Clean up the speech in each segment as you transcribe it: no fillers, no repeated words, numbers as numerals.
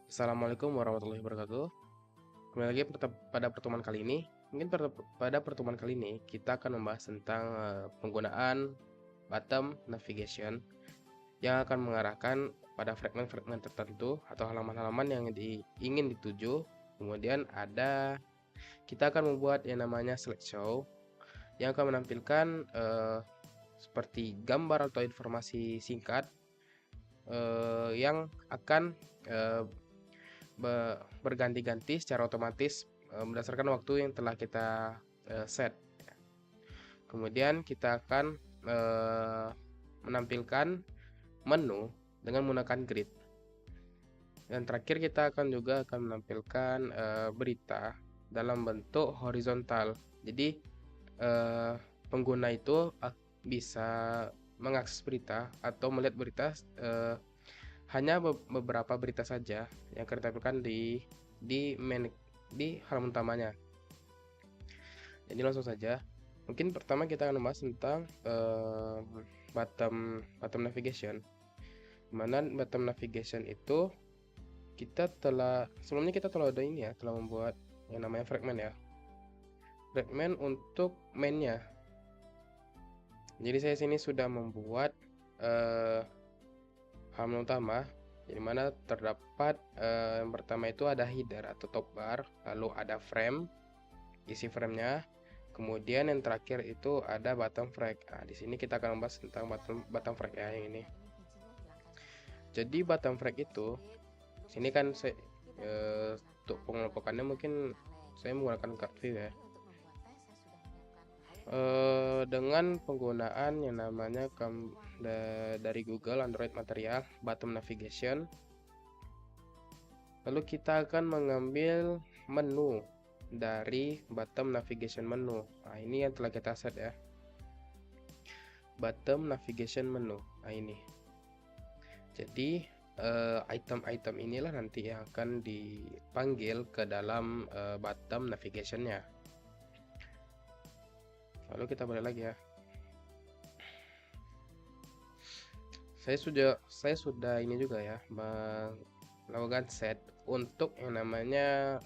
Assalamualaikum warahmatullahi wabarakatuh. Kembali lagi pada pertemuan kali ini. Mungkin pada pertemuan kali ini kita akan membahas tentang penggunaan bottom navigation yang akan mengarahkan pada fragmen-fragmen tertentu atau halaman-halaman yang ingin dituju. Kemudian kita akan membuat yang namanya slideshow yang akan menampilkan seperti gambar atau informasi singkat yang akan eh, berganti-ganti secara otomatis berdasarkan waktu yang telah kita set. Kemudian kita akan menampilkan menu dengan menggunakan grid. Dan terakhir kita akan menampilkan berita dalam bentuk horizontal. Jadi pengguna itu bisa mengakses berita atau melihat berita hanya beberapa berita saja yang akan ditampilkan di halaman utamanya. Jadi langsung saja. Mungkin pertama kita akan membahas tentang bottom navigation. Dimana bottom navigation itu sebelumnya kita telah ada ini ya, telah membuat yang namanya fragment ya. Fragment untuk mainnya. Jadi saya sini sudah membuat halaman utama, di mana terdapat yang pertama itu ada header atau top bar, lalu ada frame, isi framenya, kemudian yang terakhir itu ada bottom frag. Nah, di sini kita akan membahas tentang bottom frag ya, yang ini. Jadi bottom frag itu, sini kan saya untuk pengelompokannya mungkin saya menggunakan card view ya. Dengan penggunaan yang namanya dari Google Android Material bottom navigation, lalu kita akan mengambil menu dari bottom navigation menu. Nah, ini yang telah kita set ya, bottom navigation menu. Nah, ini jadi item-item inilah nanti yang akan dipanggil ke dalam bottom navigationnya. Lalu kita balik lagi ya. Saya sudah ini juga ya, melakukan set untuk yang namanya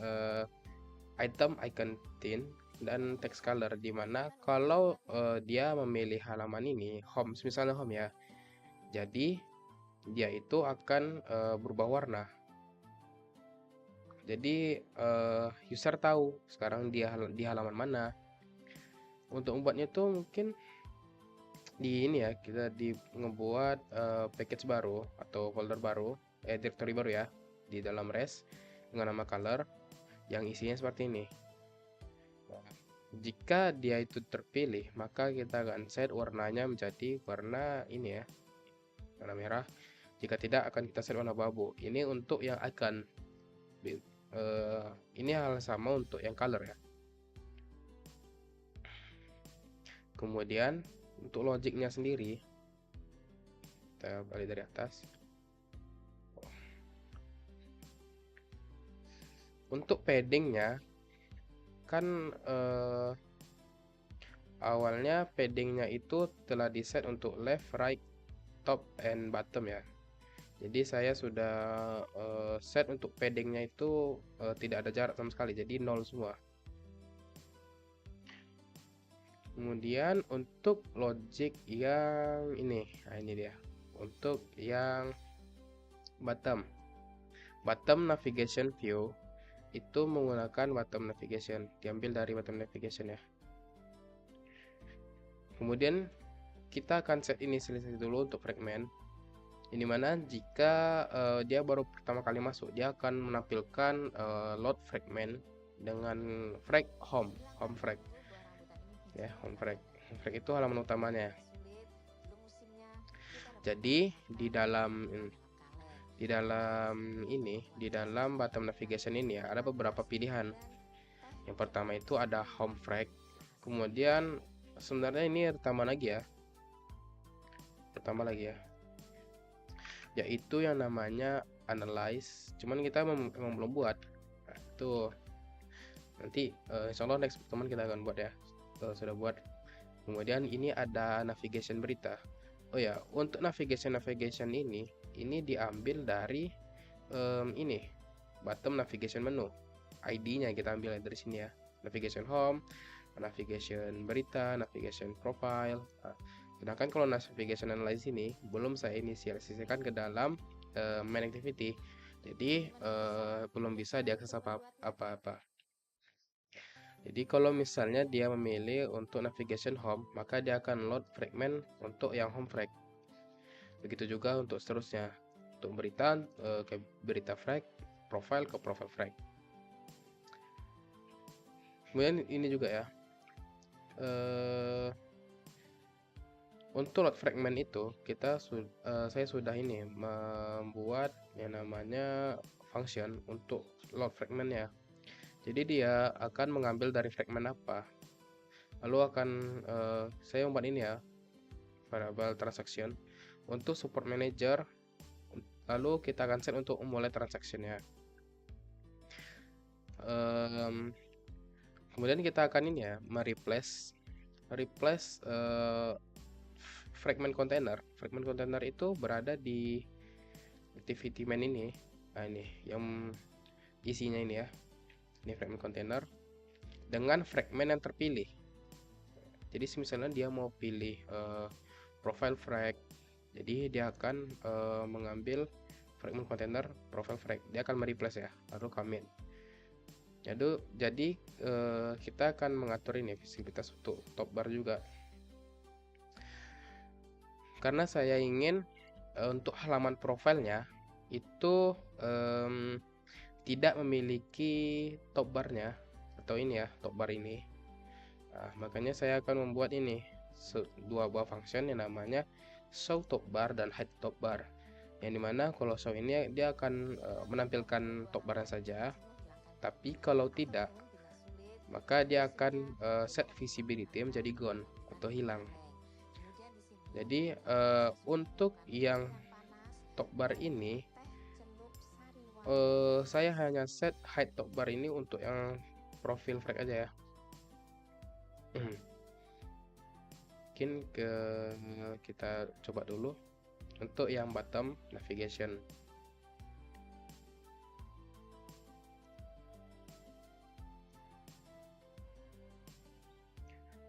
item icon tint dan text color, dimana kalau dia memilih halaman ini home, misalnya home ya, jadi dia itu akan berubah warna. Jadi user tahu sekarang dia di halaman mana. Untuk membuatnya tuh mungkin di ini ya, kita ngebuat package baru atau folder baru, directory baru ya, di dalam res dengan nama color yang isinya seperti ini. Nah, jika dia itu terpilih, maka kita akan set warnanya menjadi warna ini ya, warna merah. Jika tidak, akan kita set warna abu-abu. Ini untuk yang icon. Ini hal sama untuk yang color ya. Kemudian untuk logiknya sendiri, kita balik dari atas. Untuk paddingnya kan awalnya paddingnya itu telah di set untuk left, right, top, and bottom ya. Jadi saya sudah set untuk paddingnya itu tidak ada jarak sama sekali, jadi 0 semua. Kemudian untuk logic yang ini, nah ini dia. Untuk yang bottom navigation view itu menggunakan bottom navigation, diambil dari bottom navigation ya. Kemudian kita akan set inisialisasi dulu untuk fragment. Ini mana jika dia baru pertama kali masuk, dia akan menampilkan load fragment dengan frag home frag ya, home frag itu halaman utamanya. Jadi di dalam bottom navigation ini ya, ada beberapa pilihan. Yang pertama itu ada home frag. Kemudian sebenarnya ini pertama lagi ya, yaitu yang namanya analyze. Cuman kita memang belum buat. Nah, itu nanti insya Allah next teman kita akan buat ya. Sudah buat. Kemudian ini ada navigation berita. Oh ya, untuk navigation ini diambil dari ini bottom navigation menu. ID-nya kita ambil dari sini ya. Navigation home, navigation berita, navigation profile. Nah, sedangkan kalau navigation analysis ini belum saya inisialisasikan ke dalam main activity. Jadi belum bisa diakses apa-apa. Jadi kalau misalnya dia memilih untuk navigation home, maka dia akan load fragment untuk yang home frag. Begitu juga untuk seterusnya. Untuk berita ke berita frag, profile ke profile frag. Kemudian ini juga ya. Untuk load fragment itu saya sudah ini membuat yang namanya function untuk load fragmentnya. Jadi dia akan mengambil dari fragment apa, lalu akan saya membuat ini ya, variable transaction untuk support manager, lalu kita akan set untuk memulai transactionnya. Kemudian kita akan ini ya, mereplace fragment container. Fragment container itu berada di activity main ini. Nah ini yang isinya ini ya, ini fragment container dengan fragment yang terpilih. Jadi misalnya dia mau pilih profile frag, jadi dia akan mengambil fragment container profile frag, dia akan mereplace ya, lalu commit. Jadi kita akan mengatur ini visibilitas untuk top bar juga, karena saya ingin untuk halaman profilnya itu tidak memiliki top barnya atau ini ya, top bar ini. Nah, makanya saya akan membuat ini dua buah function yang namanya show top bar dan hide top bar, yang dimana kalau show ini dia akan menampilkan top barnya saja, tapi kalau tidak maka dia akan set visibility menjadi gone atau hilang. Jadi untuk yang top bar ini saya hanya set hide top bar ini untuk yang profil frag aja ya. Mungkin kita coba dulu untuk yang bottom navigation.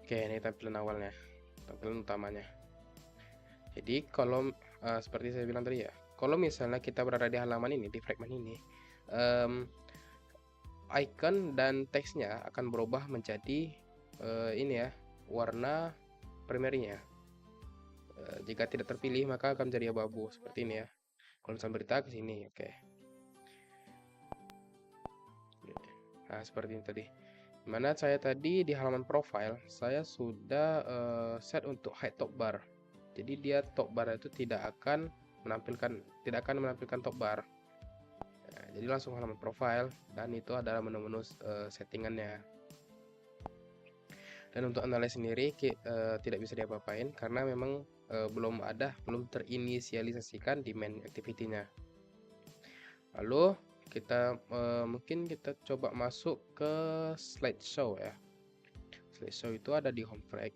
Oke, ini tampilan awalnya, tampilan utamanya. Jadi kalau seperti saya bilang tadi ya, kalau misalnya kita berada di halaman ini, di fragment ini, icon dan teksnya akan berubah menjadi ini ya, warna primernya. Jika tidak terpilih maka akan menjadi abu-abu seperti ini ya. Kalau misalnya berita ke sini, oke. Nah, seperti ini tadi. Mana saya tadi di halaman profile, saya sudah set untuk hide top bar. Jadi dia top bar itu tidak akan menampilkan top bar. Nah, jadi langsung halaman profile, dan itu adalah menu-menu settingannya. Dan untuk analis sendiri tidak bisa diapa-apain karena memang belum terinisialisasikan di main activity-nya. Lalu mungkin kita coba masuk ke slideshow ya. Slideshow itu ada di home frag.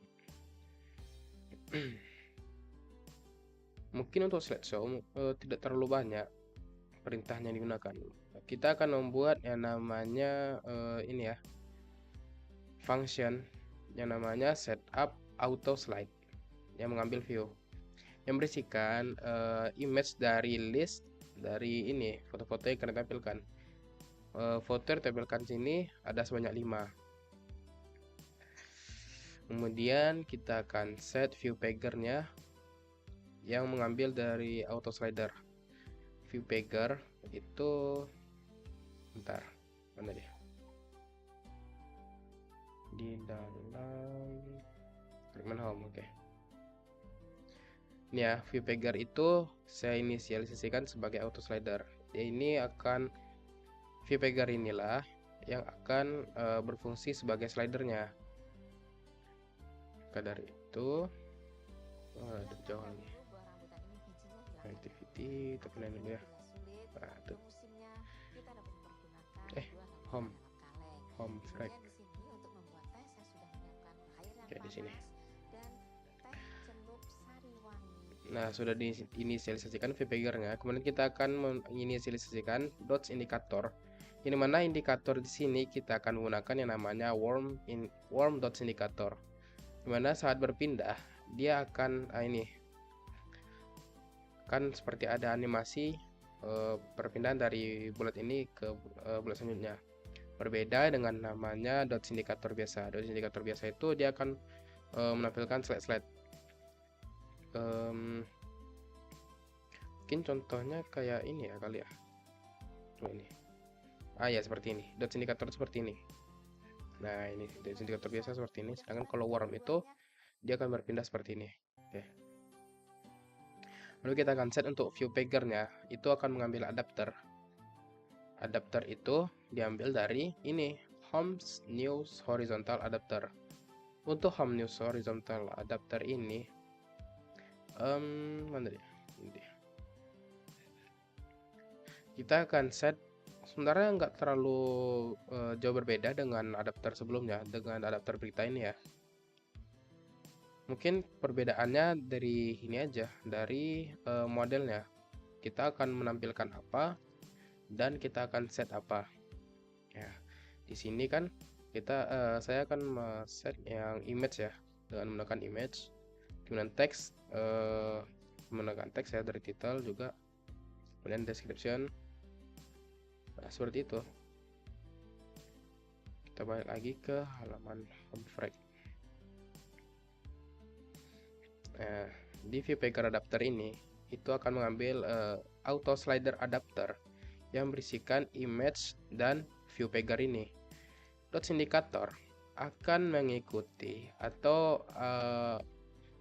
Mungkin untuk slideshow tidak terlalu banyak perintahnya digunakan. Kita akan membuat yang namanya ini ya, function yang namanya setup auto slide yang mengambil view, yang berisikan image dari list dari ini foto-foto yang kalian tampilkan. Foto yang ditampilkan sini ada sebanyak 5. Kemudian kita akan set view pager-nya yang mengambil dari auto slider. View pager itu bentar, mana dia? Di dalam fragment home, oke. Ini ya, view pager itu saya inisialisasikan sebagai auto slider. Ini akan view pager inilah yang akan berfungsi sebagai slidernya. Maka dari itu ada jauh lagi activity tekan dulu ya. Nah, tuh. Home frag. Oke, di sini. Nah, Nah, sudah diinisialisasikan VPager-nya. Kemudian kita akan menginisialisasikan dots indikator. Ini mana indikator di sini kita akan menggunakan yang namanya worm dots indikator. Dimana saat berpindah dia akan ini kan seperti ada animasi perpindahan dari bulat ini ke bulat selanjutnya. Berbeda dengan namanya dots indikator biasa. Dots indikator biasa itu dia akan menampilkan slide-slide. Mungkin contohnya kayak ini ya kali ya. Ini. Ya seperti ini. Dots indikator seperti ini. Nah, ini dots indikator biasa seperti ini. Sedangkan kalau worm itu dia akan berpindah seperti ini. Oke. Lalu kita akan set untuk ViewPager-nya. Itu akan mengambil adapter. Adapter itu diambil dari ini, Home News Horizontal Adapter. Untuk Home News Horizontal Adapter ini mana dia? Kita akan set, sebenarnya nggak terlalu jauh berbeda dengan adapter sebelumnya, dengan adapter berita ini ya. Mungkin perbedaannya dari ini aja, dari modelnya. Kita akan menampilkan apa dan kita akan set apa. Ya, di sini kan saya akan set yang image ya, dengan menggunakan image. Kemudian teks, menggunakan teks ya dari title juga. Kemudian description. Nah, seperti itu. Kita balik lagi ke halaman HomeFrag. Nah, di ViewPager adapter ini itu akan mengambil auto slider adapter yang berisikan image dan ViewPager ini. Dots indikator akan mengikuti atau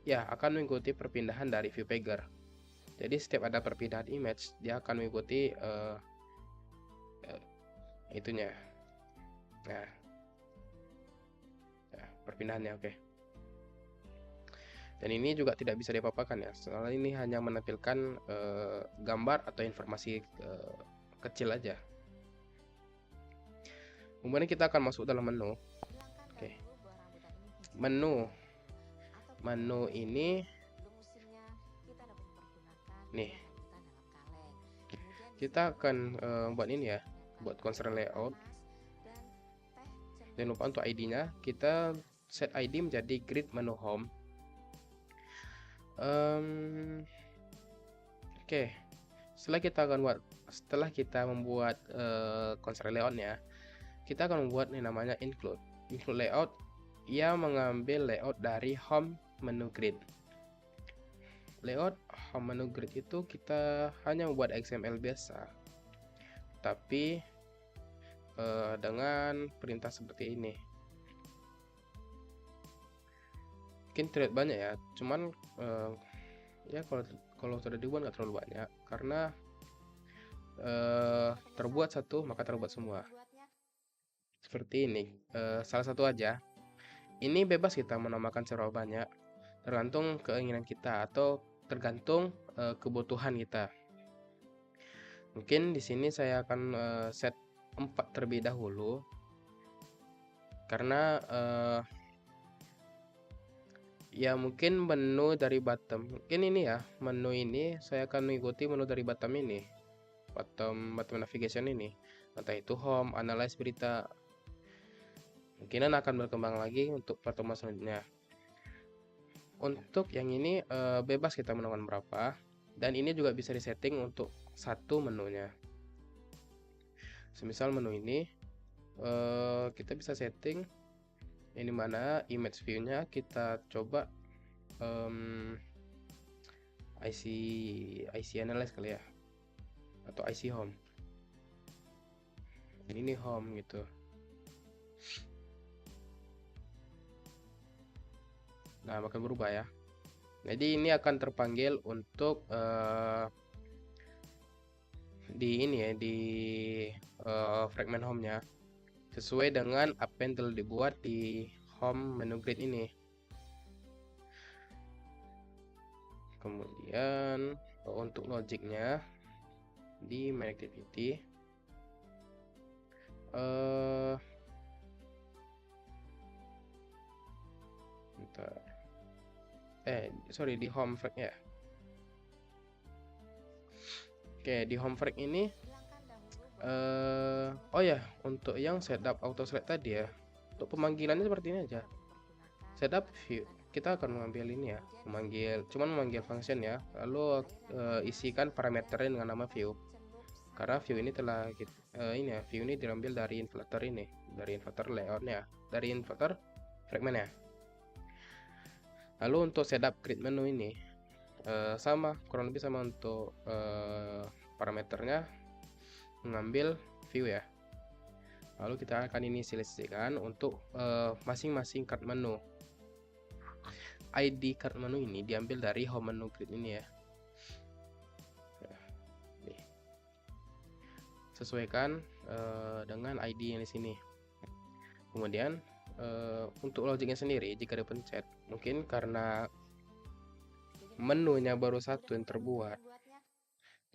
akan mengikuti perpindahan dari ViewPager. Jadi setiap ada perpindahan image dia akan mengikuti itunya. Nah, perpindahannya oke. Dan ini juga tidak bisa diapa-apakan ya, soalnya ini hanya menampilkan gambar atau informasi kecil aja. Kemudian kita akan masuk dalam menu. Oke. Menu ini nih. Kita akan buat ini ya, buat concern layout. Jangan lupa untuk ID-nya, kita set ID menjadi grid menu home. Oke. Setelah kita membuat concern layoutnya, kita akan membuat yang namanya include layout yang mengambil layout dari home menu grid. Layout home menu grid itu kita hanya membuat XML biasa, tapi dengan perintah seperti ini. Mungkin terlihat banyak ya, cuman ya kalau sudah dibuat nggak terlalu banyak, karena terbuat satu maka terbuat semua. Seperti ini, salah satu aja. Ini bebas kita menambahkan seberapa banyak, tergantung keinginan kita atau tergantung kebutuhan kita. Mungkin di sini saya akan set 4 terlebih dahulu, karena ya mungkin menu dari bottom, mungkin ini ya, menu ini saya akan mengikuti menu dari bottom ini, bottom navigation ini, entah itu home, analyze berita. Mungkinan akan berkembang lagi untuk pertemuan selanjutnya. Untuk yang ini bebas kita menentukan berapa, dan ini juga bisa disetting untuk satu menunya. Semisal menu ini kita bisa setting ini mana image view-nya kita coba IC analyze kali ya, atau IC home. Ini home gitu. Nah, akan berubah ya. Jadi ini akan terpanggil untuk di ini ya, di fragment home-nya sesuai dengan apa yang telah dibuat di home menu grid ini. Kemudian untuk logiknya di main activity di home frag ya. Oke, di home frame ini oh ya, untuk yang setup auto select tadi ya, untuk pemanggilannya seperti ini aja. Setup view, kita akan mengambil ini ya, memanggil function ya, lalu isikan parameternya dengan nama view. Karena view ini telah ini ya, view ini diambil dari inverter ini, dari inverter layoutnya, dari inverter fragmentnya. Lalu untuk setup grid menu ini sama, kurang lebih sama untuk parameternya, mengambil view ya. Lalu kita akan inisialisasikan untuk masing-masing card menu. ID card menu ini diambil dari home menu grid ini ya. Sesuaikan dengan ID yang di sini. Kemudian untuk logiknya sendiri, jika dipencet, mungkin karena menunya baru satu yang terbuat,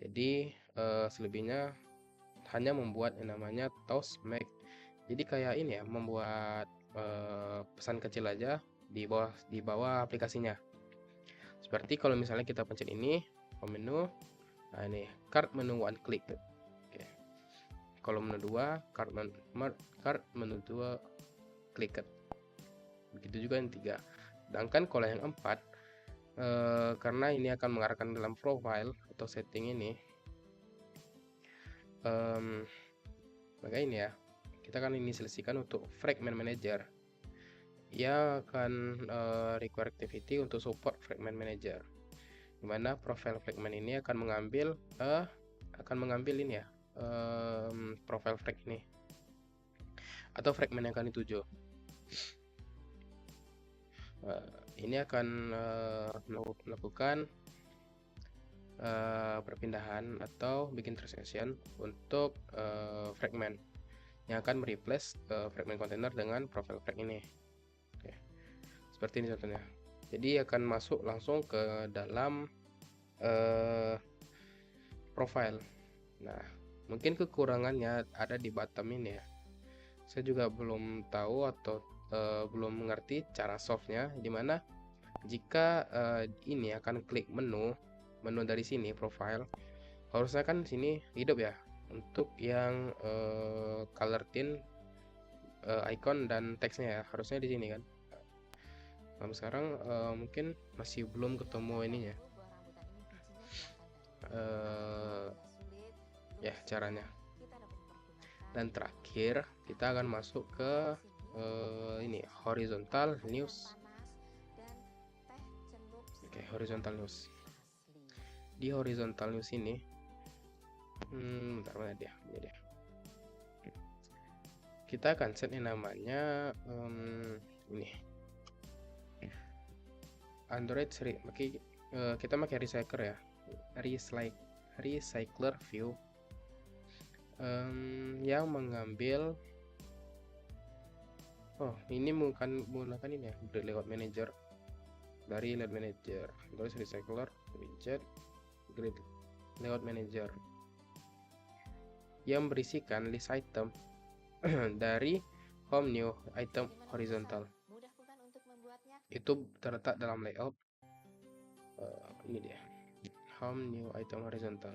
jadi selebihnya hanya membuat yang namanya toast make. Jadi kayak ini ya, membuat pesan kecil aja di bawah aplikasinya. Seperti kalau misalnya kita pencet ini home menu, nah ini card menu one click. Oke. Kalau menu 2 card menu 2 click. Begitu juga yang 3. Sedangkan kalau yang 4 karena ini akan mengarahkan dalam profile atau setting ini, maka ini ya, kita akan inisialisasikan untuk fragment manager yang akan require activity untuk support fragment manager, dimana profile fragment ini akan mengambil ini ya, profile frag ini atau fragment yang akan dituju. Ini akan melakukan perpindahan atau bikin transaction untuk fragment yang akan mereplace fragment container dengan profile frag ini. Oke. Seperti ini contohnya. Jadi akan masuk langsung ke dalam profile. Nah, mungkin kekurangannya ada di bottom ini ya. Saya juga belum tahu atau belum mengerti cara solve-nya, dimana jika ini akan klik menu dari sini profile, harusnya kan sini hidup ya untuk yang color tint icon dan teksnya ya, harusnya di sini kan. Nah, sekarang mungkin masih belum ketemu ininya ya caranya. Dan terakhir kita akan masuk ke ini horizontal news. Oke, horizontal news. Di horizontal news ini bentar, mana dia? Ini dia. Kita akan set yang namanya ini Android seri. Kita pakai recycler ya, recycler view yang mengambil ini menggunakan ini ya, layout manager, dari layout manager, terus recycler widget grid layout manager yang berisikan list item dari home new item horizontal. Itu terletak dalam layout ini dia, home new item horizontal.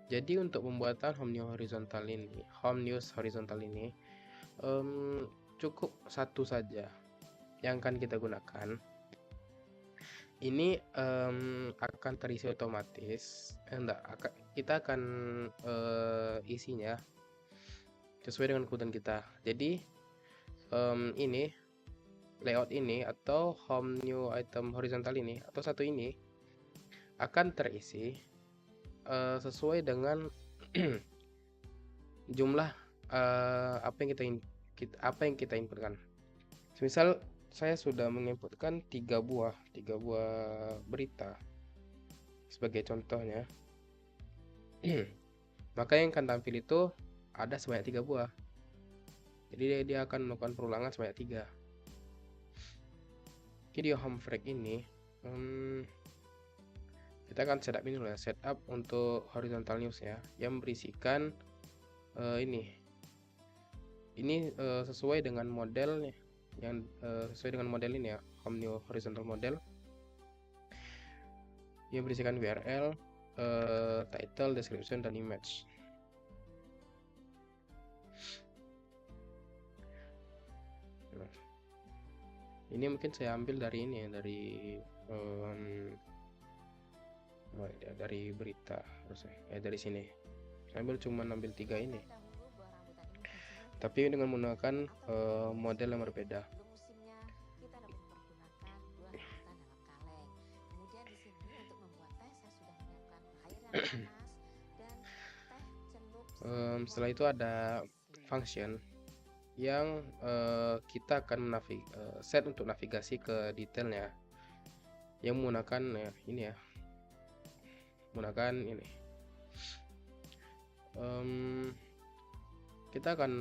Jadi untuk pembuatan home news horizontal ini cukup satu saja yang akan kita gunakan. Ini akan terisi otomatis. Kita akan isinya sesuai dengan kebutuhan kita. Jadi ini layout ini atau home new item horizontal ini atau satu ini akan terisi sesuai dengan jumlah apa yang kita inputkan. Misal saya sudah menginputkan 3 buah berita sebagai contohnya. Maka yang akan tampil itu ada sebanyak 3 buah. Jadi dia akan melakukan perulangan sebanyak 3. Oke, di home frag ini kita akan setup ini dulu ya, setup untuk horizontal news ya, yang berisikan ini sesuai dengan model yang sesuai dengan model ini ya, home new horizontal model. yang berisikan URL, title, description, dan image. Ini mungkin saya ambil dari ini ya, dari berita harusnya dari sini. Saya ambil 3 ini, tapi dengan menggunakan model yang berbeda. Setelah itu ada function yang kita akan set untuk navigasi ke detailnya, yang menggunakan ini ya, menggunakan ini. Kita akan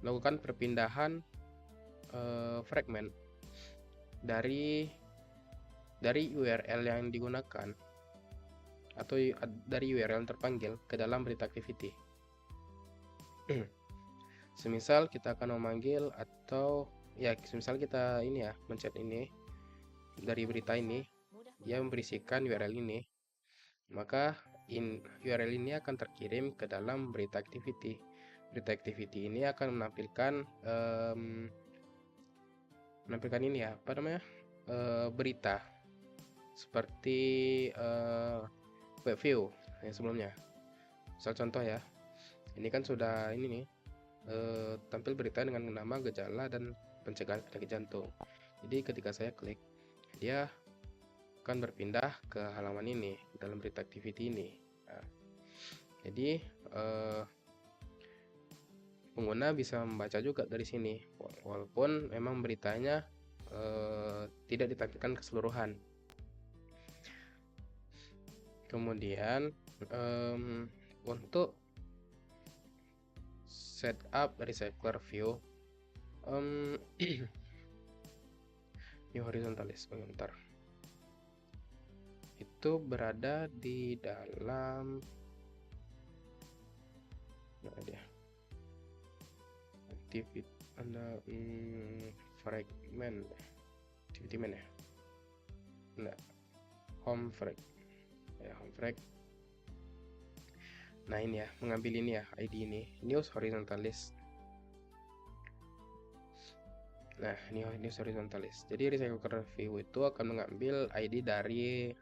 lakukan perpindahan fragment dari URL yang digunakan atau dari URL yang terpanggil ke dalam berita activity. Semisal kita akan memanggil, atau ya semisal kita ini ya, mencet ini dari berita ini yang berisikan URL ini, maka URL ini akan terkirim ke dalam berita activity. Berita activity ini akan menampilkan ini ya, apa namanya, berita seperti web view yang sebelumnya. Misal contoh ya, ini kan sudah ini nih, tampil berita dengan nama gejala dan pencegahan penyakit jantung. Jadi ketika saya klik, dia akan berpindah ke halaman ini dalam berita activity ini. Nah, jadi pengguna bisa membaca juga dari sini, walaupun memang beritanya tidak ditampilkan keseluruhan. Kemudian untuk setup recycler view, new horizontalis bentar, itu berada di dalam dia activity, ada fragment activity mana ya, enggak, home frag ya, home frag. Nah ini ya, mengambil ini ya, ID ini news horizontalis. Nah ini news horizontalis. Jadi recycler view itu akan mengambil ID dari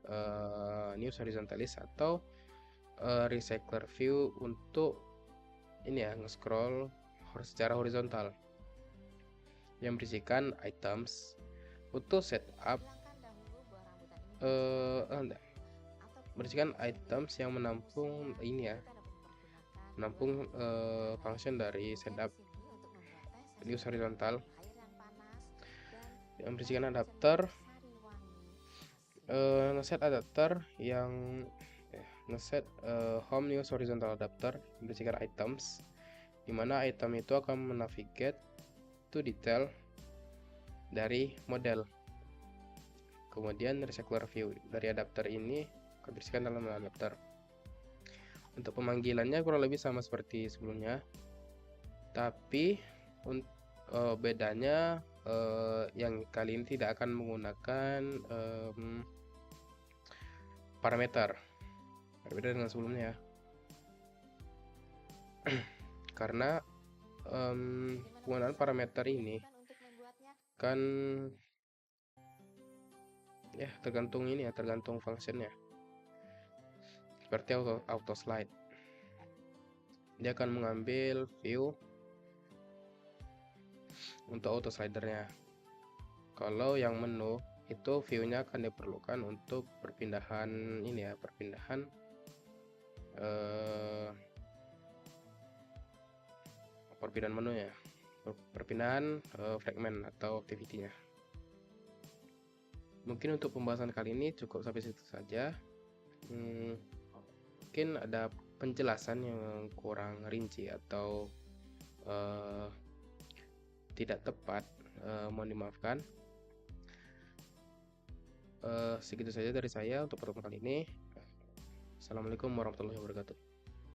news horizontalis atau recycler view untuk ini ya, nge-scroll secara horizontal yang berisikan items. Untuk setup berisikan items yang menampung ini ya, menampung function dari setup news horizontal, yang berisikan adapter, ngeset adapter yang ngeset home news horizontal adapter, berisikan items, dimana item itu akan menavigate to detail dari model. Kemudian recycler view dari adapter ini akan berisikan dalam adapter. Untuk pemanggilannya kurang lebih sama seperti sebelumnya, tapi bedanya yang kali ini tidak akan menggunakan parameter, berbeda dengan sebelumnya ya. Karena penggunaan parameter ini kan ya tergantung ini ya, tergantung functionnya. Seperti auto slide, dia akan mengambil view untuk auto slidernya. Kalau yang menu itu view-nya akan diperlukan untuk perpindahan ini ya, perpindahan menu ya, perpindahan fragment atau activity-nya. Mungkin untuk pembahasan kali ini cukup sampai situ saja. Mungkin ada penjelasan yang kurang rinci atau tidak tepat, mohon dimaafkan. Segitu saja dari saya untuk pertemuan kali ini. Assalamualaikum warahmatullahi wabarakatuh.